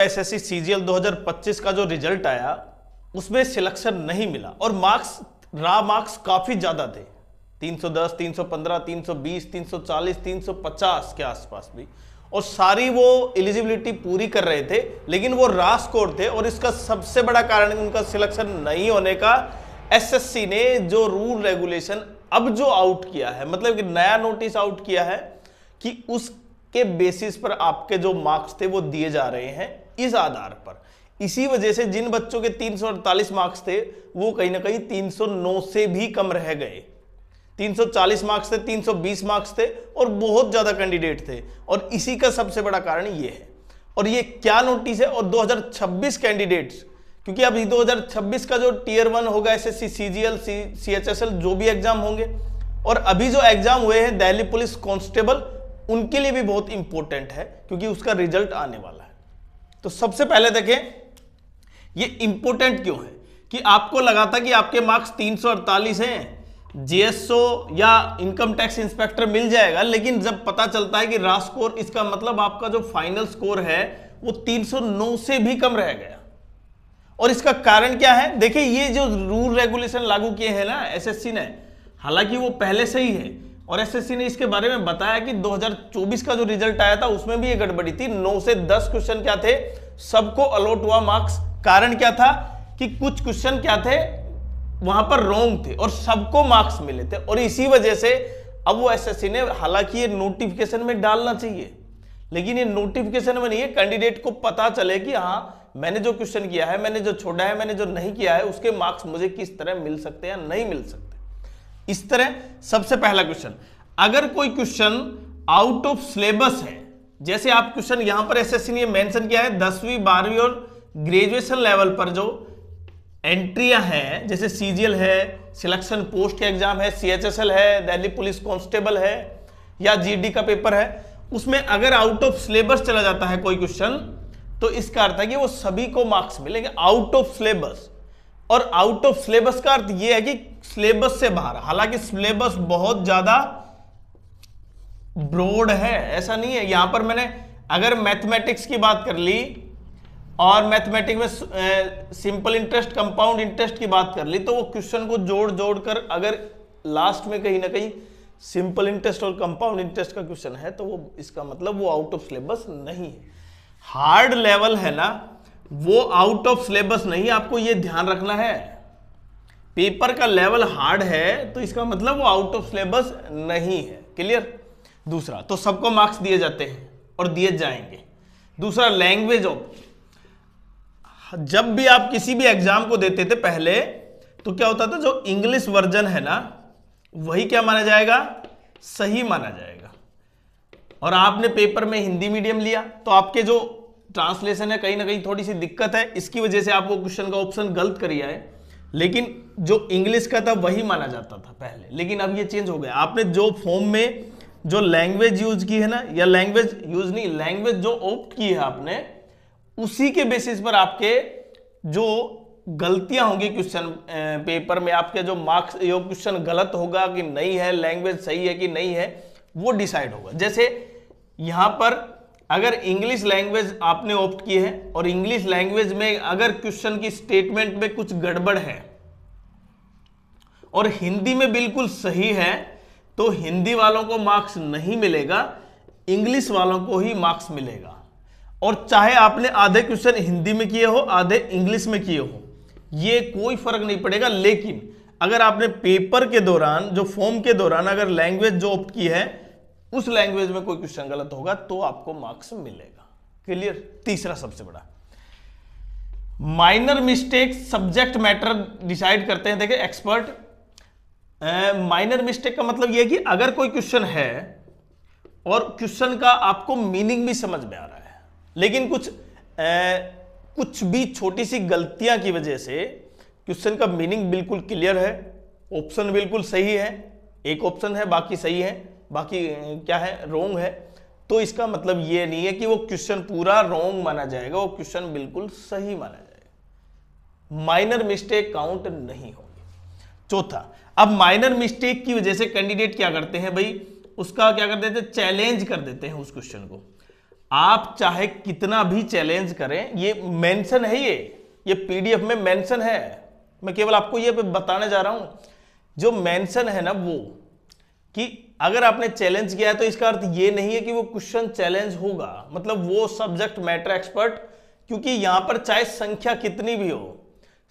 SSC CGL 2025 का जो result आया उसमें सिलेक्शन नहीं मिला और मार्क्स काफी ज्यादा थे, 310, 315, 320, 340, 350 के आसपास भी, और सारी वो एलिजिबिलिटी पूरी कर रहे थे, लेकिन वो रा स्कोर थे। और इसका सबसे बड़ा कारण उनका सिलेक्शन नहीं होने का एसएससी ने जो रूल रेगुलेशन अब जो आउट किया है, मतलब कि नया नोटिस आउट किया है कि उसके बेसिस पर आपके जो मार्क्स थे वो दिए जा रहे हैं इस आधार पर। इसी वजह से जिन बच्चों के 348 मार्क्स थे वो कहीं ना कहीं 309 से भी कम रह गए। 340 मार्क्स थे, 320 मार्क्स थे और बहुत ज्यादा कैंडिडेट थे, और इसी का सबसे बड़ा कारण ये है। और ये क्या नोटिस है, और 2026 कैंडिडेट्स, क्योंकि अब 2026 का जो टीयर 1 होगा एसएससी सीजीएल सीएचएसएल जो भी एग्जाम होंगे, और अभी जो एग्जाम हुए हैं दिल्ली पुलिस कांस्टेबल, उनके लिए भी बहुत इंपॉर्टेंट है क्योंकि उसका रिजल्ट आने वाला है। तो सबसे पहले देखें ये इंपॉर्टेंट क्यों है कि आपको लगा था कि आपके मार्क्स 348 हैं, जीएसओ या इनकम टैक्स इंस्पेक्टर मिल जाएगा, लेकिन जब पता चलता है कि रा स्कोर, इसका मतलब आपका जो फाइनल स्कोर है वो 309 से भी कम रह गया। और इसका कारण क्या है, देखिए ये जो रूल रेगुलेशन लागू किए हैं ना एसएससी ने, हालांकि वो पहले से ही है, और एसएससी ने इसके बारे में बताया कि 2024 का जो रिजल्ट आया था उसमें भी ये गड़बड़ी थी। 9 से 10 क्वेश्चन क्या थे, सबको अलॉट हुआ मार्क्स। कारण क्या था कि कुछ क्वेश्चन क्या थे वहां पर रॉन्ग थे और सबको मार्क्स मिले थे, और इसी वजह से अब वो एसएससी ने, हालांकि ये नोटिफिकेशन में डालना चाहिए, लेकिन ये नोटिफिकेशन में नहीं है, कैंडिडेट को पता चले कि हाँ मैंने जो क्वेश्चन किया है, मैंने जो छोड़ा है, मैंने जो नहीं किया है, उसके मार्क्स मुझे किस तरह मिल सकते हैं या नहीं मिल सकते। इस तरह सबसे पहला क्वेश्चन, अगर कोई क्वेश्चन आउट ऑफ सिलेबस है, जैसे आप क्वेश्चन यहां पर एसएससी ने मेंशन किया है 10वीं 12वीं और ग्रेजुएशन लेवल पर जो एंट्रियां हैं, जैसे सीजीएल है, सिलेक्शन पोस्ट के एग्जाम है, सीएचएसएल है, दिल्ली पुलिस कांस्टेबल है, या जीडी का पेपर है, उसमें अगर आउट ऑफ सिलेबस चला जाता है कोई क्वेश्चन, तो इसका अर्थ है कि वो सभी को मार्क्स मिलेंगे आउट ऑफ सिलेबस। और आउट ऑफ सिलेबस का अर्थ यह है कि सिलेबस से बाहर, हालांकि सिलेबस बहुत ज्यादा ब्रॉड है, ऐसा नहीं है। यहां पर मैंने अगर मैथमेटिक्स की बात कर ली और मैथमेटिक्स में सिंपल इंटरेस्ट, कंपाउंड इंटरेस्ट की बात कर ली, तो वो क्वेश्चन को जोड़ जोड़ कर अगर लास्ट में कहीं ना कहीं सिंपल इंटरेस्ट और कंपाउंड इंटरेस्ट का क्वेश्चन है, तो वो इसका मतलब वो आउट ऑफ सिलेबस नहीं है। हार्ड लेवल है ना, वो आउट ऑफ सिलेबस नहीं, आपको ये ध्यान रखना है। पेपर का लेवल हार्ड है तो इसका मतलब वो आउट ऑफ सिलेबस नहीं है। क्लियर। दूसरा, तो सबको मार्क्स दिए जाते हैं और दिए जाएंगे। दूसरा, लैंग्वेज ऑफ, जब भी आप किसी भी एग्जाम को देते थे पहले, तो क्या होता था, जो इंग्लिश वर्जन है ना वही क्या माना जाएगा, सही माना जाएगा। और आपने पेपर में हिंदी मीडियम लिया तो आपके जो ट्रांसलेशन है कहीं ना कहीं थोड़ी सी दिक्कत है, इसकी वजह से आप वो क्वेश्चन का ऑप्शन गलत करिए है, लेकिन जो इंग्लिश का था वही माना जाता था पहले, लेकिन अब ये चेंज हो गया। आपने जो फॉर्म में जो लैंग्वेज यूज की है ना, या लैंग्वेज यूज नहीं, लैंग्वेज जो ऑप्ट की है आपने, उसी के बेसिस पर आपके जो गलतियां होंगी क्वेश्चन पेपर में, आपके जो मार्क्स, ये क्वेश्चन गलत होगा कि नहीं है, लैंग्वेज सही है कि नहीं है, वो डिसाइड होगा। जैसे यहां पर अगर इंग्लिश लैंग्वेज आपने ऑप्ट की है और इंग्लिश लैंग्वेज में अगर क्वेश्चन की स्टेटमेंट में कुछ गड़बड़ है और हिंदी में बिल्कुल सही है, तो हिंदी वालों को मार्क्स नहीं मिलेगा, इंग्लिश वालों को ही मार्क्स मिलेगा। और चाहे आपने आधे क्वेश्चन हिंदी में किए हो, आधे इंग्लिश में किए हो, ये कोई फर्क नहीं पड़ेगा। लेकिन अगर आपने पेपर के दौरान, जो फॉर्म के दौरान अगर लैंग्वेज जो ऑप्ट की है उस लैंग्वेज में कोई क्वेश्चन गलत होगा तो आपको मार्क्स मिलेगा। क्लियर। तीसरा सबसे बड़ा, minor mistake subject matter decide करते हैं। देखिए एक्सपर्ट, माइनर मिस्टेक का मतलब यह कि अगर कोई क्वेश्चन है और क्वेश्चन का आपको मीनिंग भी समझ में आ रहा है, लेकिन कुछ भी छोटी सी गलतियां की वजह से क्वेश्चन का मीनिंग बिल्कुल क्लियर है, ऑप्शन बिल्कुल सही है, एक ऑप्शन है बाकी सही है, बाकी क्या है, रॉन्ग है, तो इसका मतलब ये नहीं है कि वो क्वेश्चन पूरा रॉन्ग माना जाएगा, वो क्वेश्चन बिल्कुल सही माना जाएगा। माइनर मिस्टेक काउंट नहीं होगी। चौथा, अब माइनर मिस्टेक की वजह से कैंडिडेट क्या करते हैं भाई, उसका क्या कर देते हैं, चैलेंज कर देते हैं उस क्वेश्चन को। आप चाहे कितना भी चैलेंज करें, ये मेंशन है, ये पीडीएफ में मेंशन है, मैं केवल आपको ये बताने जा रहा हूं। जो मेंशन है ना वो, कि अगर आपने चैलेंज किया है तो इसका अर्थ ये नहीं है कि वो क्वेश्चन चैलेंज होगा, मतलब वो सब्जेक्ट मैटर एक्सपर्ट, क्योंकि यहां पर चाहे संख्या कितनी भी हो,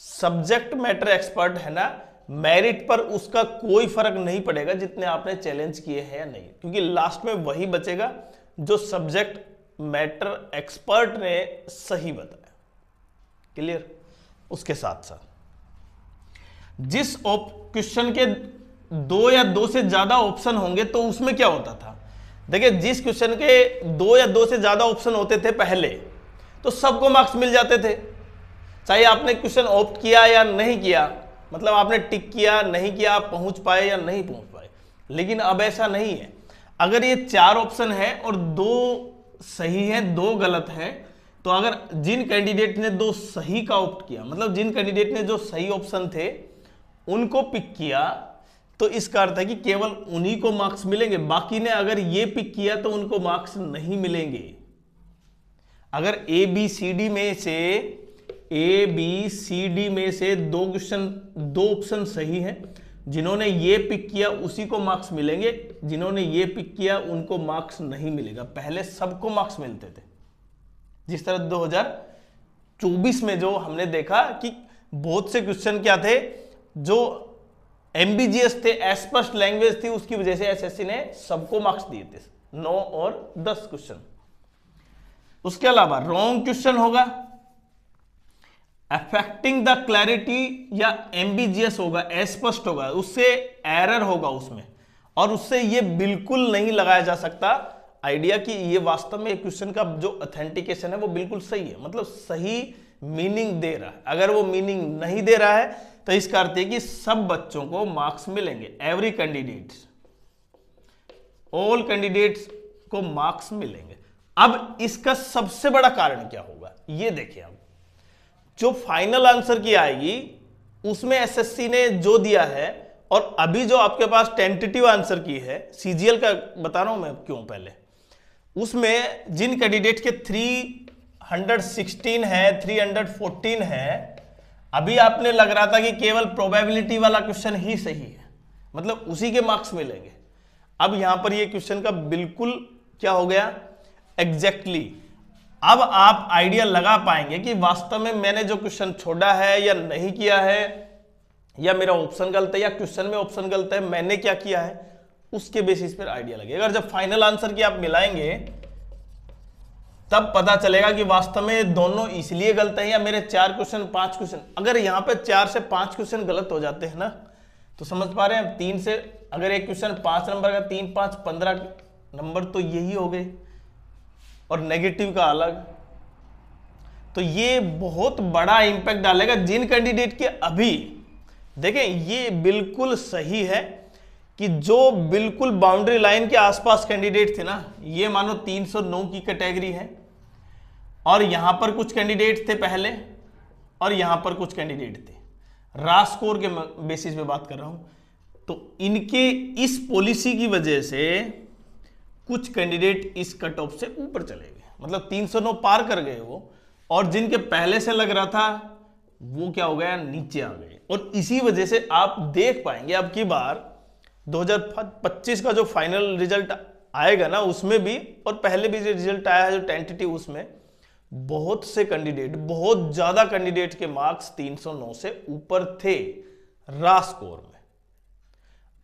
सब्जेक्ट मैटर एक्सपर्ट है ना, मेरिट पर उसका कोई फर्क नहीं पड़ेगा जितने आपने चैलेंज किए हैं या नहीं, क्योंकि लास्ट में वही बचेगा जो सब्जेक्ट मैटर एक्सपर्ट ने सही बताया। क्लियर? उसके साथ साथ जिस क्वेश्चन के दो या दो से ज्यादा ऑप्शन होंगे तो उसमें क्या होता था, देखिए जिस क्वेश्चन के दो या दो से ज्यादा ऑप्शन होते थे पहले, तो सबको मार्क्स मिल जाते थे, चाहे आपने क्वेश्चन ऑप्ट किया या नहीं किया, मतलब आपने टिक किया नहीं किया, आप पहुंच पाए या नहीं पहुंच पाए। लेकिन अब ऐसा नहीं है, अगर ये 4 ऑप्शन है और 2 सही है 2 गलत है, तो अगर जिन कैंडिडेट ने 2 सही का ऑप्ट किया, मतलब जिन कैंडिडेट ने जो सही ऑप्शन थे उनको पिक किया, तो इसका अर्थ है कि केवल उन्हीं को मार्क्स मिलेंगे, बाकी ने अगर ये पिक किया तो उनको मार्क्स नहीं मिलेंगे। अगर ए बी सी डी में से 2 क्वेश्चन 2 ऑप्शन सही है, जिन्होंने ये पिक किया उसी को मार्क्स मिलेंगे, जिन्होंने ये पिक किया उनको मार्क्स नहीं मिलेगा। पहले सबको मार्क्स मिलते थे, जिस तरह 2024 में जो हमने देखा कि बहुत से क्वेश्चन क्या थे जो एमबीजीएस थे, अस्पष्ट लैंग्वेज थी, उसकी वजह से एसएससी ने सबको मार्क्स दिए थे, 9 और 10 क्वेश्चन। उसके अलावा रॉन्ग क्वेश्चन होगा, अफेक्टिंग द क्लैरिटी या एमबीजीएस होगा, अस्पष्ट होगा, उससे एरर होगा उसमें, और उससे ये बिल्कुल नहीं लगाया जा सकता आइडिया कि ये वास्तव में क्वेश्चन का जो ऑथेंटिकेशन है वो बिल्कुल सही है, मतलब सही मीनिंग दे रहा है। अगर वो मीनिंग नहीं दे रहा है तो इसका अर्थ है कि सब बच्चों को मार्क्स मिलेंगे, एवरी कैंडिडेट्स, ऑल कैंडिडेट्स को मार्क्स मिलेंगे। अब इसका सबसे बड़ा कारण क्या होगा, ये देखिए, अब जो फाइनल आंसर की आएगी उसमें एसएससी ने जो दिया है, और अभी जो आपके पास टेंटेटिव आंसर की है, सीजीएल का बता रहा हूं मैं क्यों, पहले उसमें जिन कैंडिडेट के 316 है 314 है, अभी आपने लग रहा था कि केवल प्रोबेबिलिटी वाला क्वेश्चन ही सही है, मतलब उसी के मार्क्स मिलेंगे। अब यहां पर ये क्वेश्चन का बिल्कुल क्या हो गया, एग्जैक्टली अब आप आइडिया लगा पाएंगे कि वास्तव में मैंने जो क्वेश्चन छोड़ा है या नहीं किया है, या मेरा ऑप्शन गलत है या क्वेश्चन में ऑप्शन गलत है, मैंने क्या किया है, उसके बेसिस पर आइडिया लगेगा। अगर जब फाइनल आंसर की आप मिलाएंगे तब पता चलेगा कि वास्तव में दोनों इसलिए गलत है, या मेरे 4 क्वेश्चन 5 क्वेश्चन, अगर यहां पे 4 से 5 क्वेश्चन गलत हो जाते हैं ना, तो समझ पा रहे हैं, 3 से अगर एक क्वेश्चन 5 नंबर का, 3 5 15 नंबर तो यही हो गए, और नेगेटिव का अलग, तो ये बहुत बड़ा इंपैक्ट डालेगा जिन कैंडिडेट के अभी देखें, ये बिल्कुल सही है कि जो बिल्कुल बाउंड्री लाइन के आसपास कैंडिडेट थे ना, ये मानो 309 की कैटेगरी है, और यहां पर कुछ कैंडिडेट थे पहले, और यहां पर कुछ कैंडिडेट थे, रा स्कोर के बेसिस पे बात कर रहा हूं, तो इनके इस पॉलिसी की वजह से कुछ कैंडिडेट इस कट ऑफ से ऊपर चले गए, मतलब 309 पार कर गए वो, और जिनके पहले से लग रहा था वो क्या हो गया, नीचे आ गए। और इसी वजह से आप देख पाएंगे अब की बार 2025 का जो फाइनल रिजल्ट आएगा ना, उसमें भी, और पहले भी जो रिजल्ट आया है जो टेंटेटिव, उसमें बहुत से कैंडिडेट, बहुत ज्यादा कैंडिडेट के मार्क्स 309 से ऊपर थे रा स्कोर में।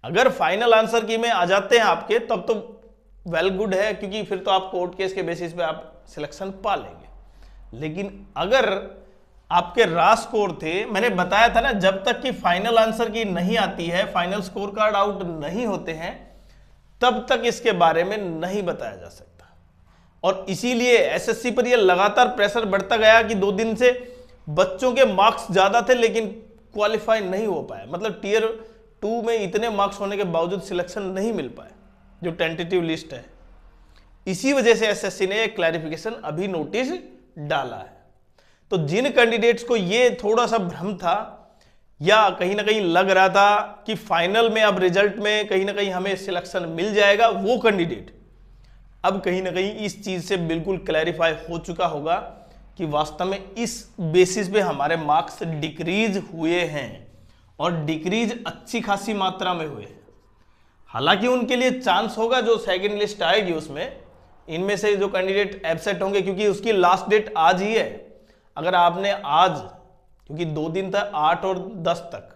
अगर फाइनल आंसर की में आ जाते हैं आपके, तब तो वेल गुड है, क्योंकि फिर तो आप कोर्ट केस के बेसिस पे आप सिलेक्शन पा लेंगे। लेकिन अगर आपके रा स्कोर थे, मैंने बताया था ना, जब तक कि फाइनल आंसर की नहीं आती है, फाइनल स्कोर कार्ड आउट नहीं होते हैं, तब तक इसके बारे में नहीं बताया जा सकता। और इसीलिए एसएससी पर यह लगातार प्रेशर बढ़ता गया कि 2 दिन से बच्चों के मार्क्स ज्यादा थे लेकिन क्वालिफाई नहीं हो पाए, मतलब टियर 2 में इतने मार्क्स होने के बावजूद सिलेक्शन नहीं मिल पाए, जो टेंटेटिव लिस्ट है। इसी वजह से एसएससी ने एक क्लैरिफिकेशन अभी नोटिस डाला है। तो जिन कैंडिडेट्स को ये थोड़ा सा भ्रम था, या कहीं ना कहीं लग रहा था कि फाइनल में अब रिजल्ट में कहीं ना कहीं हमें सिलेक्शन मिल जाएगा, वो कैंडिडेट अब कहीं ना कहीं इस चीज से बिल्कुल क्लैरिफाई हो चुका होगा कि वास्तव में इस बेसिस पे हमारे मार्क्स डिक्रीज हुए हैं और डिक्रीज अच्छी खासी मात्रा में हुए हैं। हालांकि उनके लिए चांस होगा, जो सेकंड लिस्ट आएगी उसमें इनमें से जो कैंडिडेट एब्सेंट होंगे, क्योंकि उसकी लास्ट डेट आज ही है। अगर आपने आज, क्योंकि 2 दिन था 8 और 10 तक,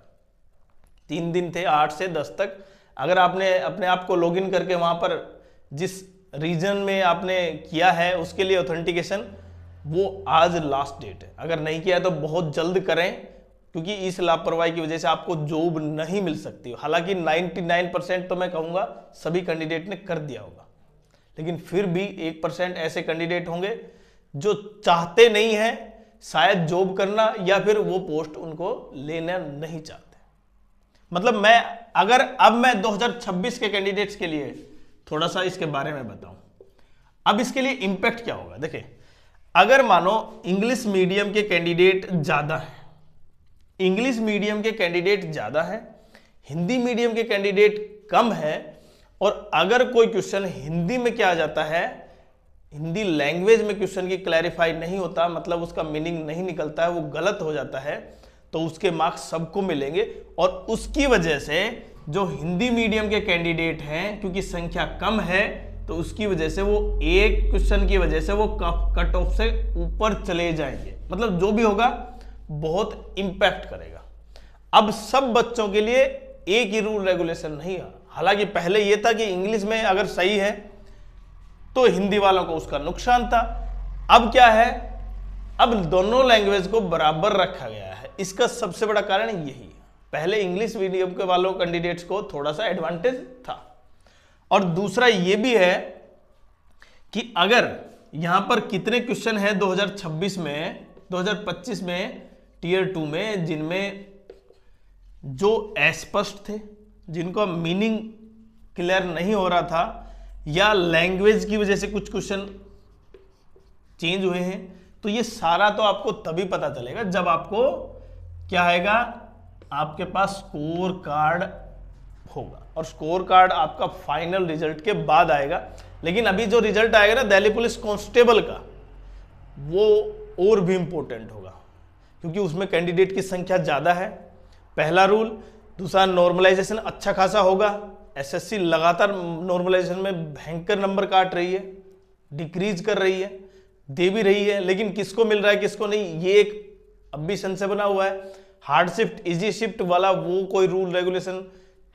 3 दिन थे 8 से 10 तक, अगर आपने अपने आप को लॉगिन करके वहां पर जिस रीजन में आपने किया है उसके लिए ऑथेंटिकेशन, वो आज लास्ट डेट है। अगर नहीं किया है तो बहुत जल्द करें, क्योंकि इस लापरवाही की वजह से आपको जॉब नहीं मिल सकती। हालांकि 99% तो मैं कहूंगा सभी कैंडिडेट ने कर दिया होगा, लेकिन फिर भी 1% ऐसे कैंडिडेट होंगे जो चाहते नहीं है शायद जॉब करना, या फिर वो पोस्ट उनको लेना नहीं चाहते। मतलब मैं 2026 के कैंडिडेट्स के लिए थोड़ा सा इसके बारे में बताऊं। अब इसके लिए इंपैक्ट क्या होगा, देखिए, अगर मानो इंग्लिश मीडियम के कैंडिडेट ज्यादा है, इंग्लिश मीडियम के कैंडिडेट ज्यादा है, हिंदी मीडियम के कैंडिडेट कम है, और अगर कोई क्वेश्चन हिंदी में क्या आ जाता है, हिंदी लैंग्वेज में क्वेश्चन की क्लैरिफाई नहीं होता, मतलब उसका मीनिंग नहीं निकलता है, वो गलत हो जाता है, तो उसके मार्क्स सबको मिलेंगे। और उसकी वजह से जो हिंदी मीडियम के कैंडिडेट हैं, क्योंकि संख्या कम है, तो उसकी वजह से वो एक क्वेश्चन की वजह से वो कट ऑफ से ऊपर चले जाएंगे। मतलब जो भी होगा बहुत इंपैक्ट करेगा। अब सब बच्चों के लिए एक ही रूल रेगुलेशन नहीं है। हालांकि पहले यह था कि इंग्लिश में अगर सही है तो हिंदी वालों को उसका नुकसान था। अब क्या है, अब दोनों लैंग्वेज को बराबर रखा गया है। इसका सबसे बड़ा कारण यही है। पहले इंग्लिश मीडियम के वालों कैंडिडेट्स को थोड़ा सा एडवांटेज था, और दूसरा ये भी है कि अगर यहां पर कितने क्वेश्चन है 2026 में, 2025 में टीयर 2 में, जिनमें जो अस्पष्ट थे, जिनको मीनिंग क्लियर नहीं हो रहा था, या लैंग्वेज की वजह से कुछ क्वेश्चन चेंज हुए हैं, तो ये सारा तो आपको तभी पता चलेगा जब आपको क्या आएगा, आपके पास स्कोर कार्ड होगा। और स्कोर कार्ड आपका फाइनल रिजल्ट के बाद आएगा। लेकिन अभी जो रिजल्ट आएगा ना दिल्ली पुलिस कांस्टेबल का, वो और भी इंपॉर्टेंट होगा, क्योंकि उसमें कैंडिडेट की संख्या ज्यादा है, पहला रूल। दूसरा, नॉर्मलाइजेशन अच्छा खासा होगा। एसएससी लगातार नॉर्मलाइजेशन में भयंकर नंबर काट रही है, डिक्रीज कर रही है, दे भी रही है, लेकिन किसको मिल रहा है किसको नहीं, ये एक अब भी संशय बना हुआ है। हार्ड शिफ्ट इजी शिफ्ट वाला वो कोई रूल रेगुलेशन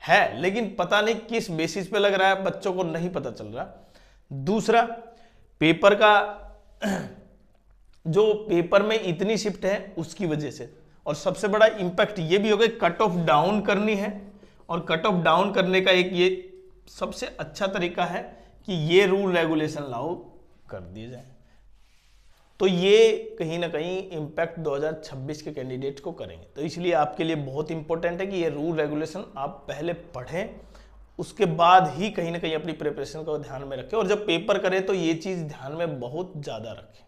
है, लेकिन पता नहीं किस बेसिस पे लग रहा है, बच्चों को नहीं पता चल रहा। दूसरा, पेपर का जो पेपर में इतनी शिफ्ट है उसकी वजह से। और सबसे बड़ा इंपैक्ट ये भी होगा, कट ऑफ डाउन करनी है, और कट ऑफ डाउन करने का एक ये सबसे अच्छा तरीका है कि ये रूल रेगुलेशन लागू कर दिए जाए। तो ये कहीं ना कहीं इंपैक्ट 2026 के कैंडिडेट को करेंगे। तो इसलिए आपके लिए बहुत इंपॉर्टेंट है कि ये रूल रेगुलेशन आप पहले पढ़ें, उसके बाद ही कहीं ना कहीं अपनी प्रिपरेशन को ध्यान में रखें, और जब पेपर करें तो ये चीज़ ध्यान में बहुत ज़्यादा रखें।